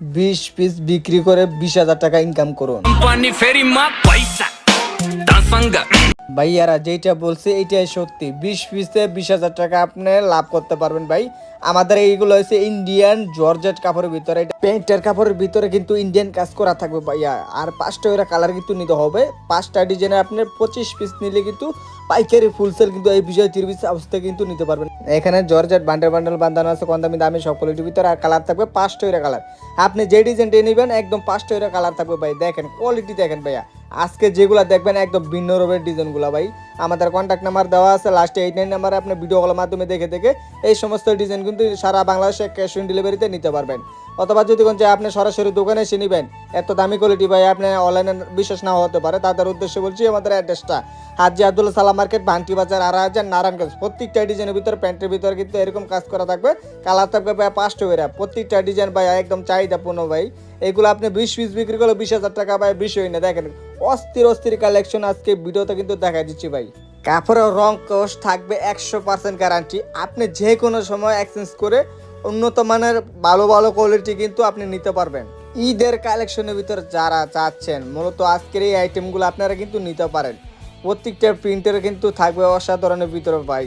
20 piece বিক্রি করে 20,000 টাকা ইনকাম করুন। ভাইয়ারা যেটা বলছে এটাই সত্যি, 20 পিসে 20,000 টাকা আপনি লাভ করতে পারবেন ভাই। আমাদের এইগুলো হচ্ছে ইন্ডিয়ান জর্জেট কাপড়ের ভিতরে, এটা প্যান্টের কাপড়ের ভিতরে কিন্তু ইন্ডিয়ান কাজ করা থাকবে ভাইয়া। আর 5টা করে কালার কিন্তু নিতে হবে, 5টা ডিজাইনে আপনি 25 পিস নিলে কিন্তু পাইকারি ফুলসেল কিন্তু এই বিজয় 30 হাউস থেকে কিন্তু নিতে পারবেন। এখানে জর্জেট বান্ডেল বান্ডেল বাঁধানো আছে, কম দামি দামি সব কোয়ালিটির ভিতরে। আর কালার থাকবে 5টা করে কালার, আপনি যে ডিজাইনটা নেবেন একদম 5টা করে কালার থাকবে ভাই। দেখেন কোয়ালিটি দেখেন ভাইয়া, আজকে যেগুলো দেখবেন একদম ভিন্ন রকমের ডিজাইনগুলো ভাই। আমাদের কন্ট্যাক্ট নাম্বার দেওয়া আছে লাস্টে 89 নাম্বারে, আপনি ভিডিও কলের মাধ্যমে দেখে দেখে এই সমস্ত ডিজাইন কিন্তু সারা বাংলাদেশে ক্যাশ অন ডেলিভারিতে নিতে পারবেন। অথবা যদি কোন যে আপনি সরাসরি দোকানে এসে নেবেন, এত দামি কোয়ালিটি ভাই আপনি অনলাইনে বিশ্বাস নাও হতে পারে, তাদের উদ্দেশ্যে বলছি আমাদের অ্যাড্রেসটা হাজি আব্দুল্লাহ সালাম মার্কেট, ভান্টি বাজার, 8,000 নারায়ণগঞ্জ। প্রত্যেকটা ডিজাইনের ভিতরে প্যান্টের ভিতরে কিন্তু এরকম কাজ করা থাকবে, কালার থাকবে ভাই 5টা করে। প্রত্যেকটা ডিজাইন ভাই একদম চাহিদাপূর্ণ ভাই। এগুলো আপনি 20 পিস বিক্রি করলে 20,000 টাকা ভাই, বিষয় না। দেখেন অস্থির অস্থির কালেকশন আজকে ভিডিওতে কিন্তু দেখা দিচ্ছি ভাই। কাপড়ের রং কোষ থাকবে 100% গ্যারান্টি, আপনি যে কোনো সময় এক্সচেঞ্জ করে উন্নত মানের ভালো ভালো কোয়ালিটি কিন্তু আপনি নিতে পারবেন। ঈদের কালেকশনের ভিতরে যারা চাচ্ছেন মূলত আজকের এই আইটেমগুলো আপনারা কিন্তু নিতে পারেন। প্রত্যেকটা প্রিন্টের কিন্তু থাকবে অসাধারণের ভিতরে ভাই।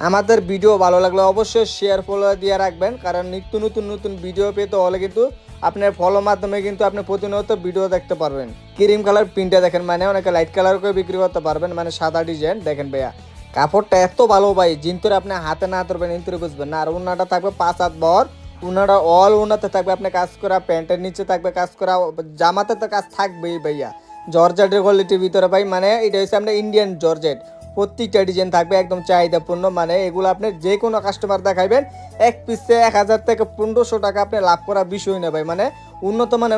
আমাদের ভিডিও ভালো লাগলে অবশ্যই শেয়ার ফলো দিয়ে রাখবেন, কারণ নিত্য নতুন নতুন ভিডিও পেতে হলে কিন্তু আপনার ফলো মাধ্যমে কিন্তু আপনি প্রতিনিয়ত ভিডিও দেখতে পারবেন। ক্রিম কালার প্রিন্টটা দেখেন, মানে অনেকে লাইট কালার করে বিক্রি করতে পারবেন, মানে সাদা ডিজাইন। দেখেন ভাইয়া কাপড়টা এত ভালো ভাই, জিনতরে আপনি হাতে না ধরবেন ইন্তরে বুঝবেন না। আর উন্নাটা থাকবে 5 হাত বহর, উন্নাটা অল উন্নাতে থাকবে আপনি কাজ করা, প্যান্টের নিচে থাকবে কাজ করা, জামাতে তো কাজ থাকবেই ভাইয়া। জর্জেটের কোয়ালিটির ভিতরে ভাই, মানে এটা হচ্ছে আপনার ইন্ডিয়ান জর্জেট। প্রত্যেকটা ডিজাইন থাকবে একদম চাহিদাপূর্ণ, মানে এগুলো আপনি যে কোনো কাস্টমার দেখাইবেন এক পিসে 1,000 থেকে 1,500 টাকা আপনি লাভ করা বিষয় না ভাই। মানে উন্নত মানে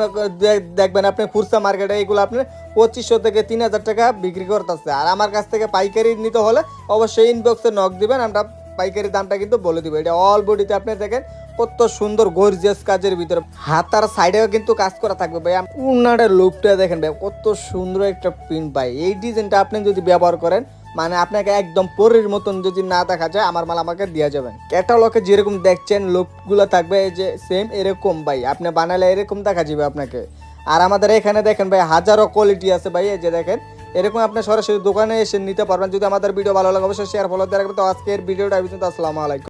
দেখবেন আপনি খুচরা মার্কেটে এগুলো আপনি 2,500 থেকে 3,000 টাকা বিক্রি করতেছে। আর আমার কাছ থেকে পাইকারি নিতে হলে অবশ্যই ইনবক্সে নক দিবেন, আমরা পাইকারি দামটা কিন্তু বলে দিব। এটা অল বডিতে আপনি দেখেন কত সুন্দর গর্জিয়াস কাজের ভিতরে, হাতার সাইডেও কিন্তু কাজ করা থাকবে ভাই। উন্নাটার লুকটা দেখেন ভাই, কত সুন্দর একটা প্রিন্ট ভাই। এই ডিজাইনটা আপনি যদি ব্যবহার করেন, মানে আপনাকে একদম পরের মতন যদি না দেখা যায়, আমার মাল আমাকে দিয়ে যাবেন। ক্যাটালগে যেরকম দেখছেন লুকগুলো থাকবে এই যে সেম এরকম ভাই, আপনি বানালে এরকম দেখা যাবে আপনাকে। আর আমাদের এখানে দেখেন ভাই হাজারো কোয়ালিটি আছে ভাই, এই যে দেখেন এরকম আপনি সরাসরি দোকানে এসে নিতে পারবেন। যদি আমাদের ভিডিও ভালো লাগে অবশ্যই শেয়ার ফলো দিয়ে রাখবেন। তো আজকের ভিডিওটা এই পর্যন্ত, আসসালামু আলাইকুম।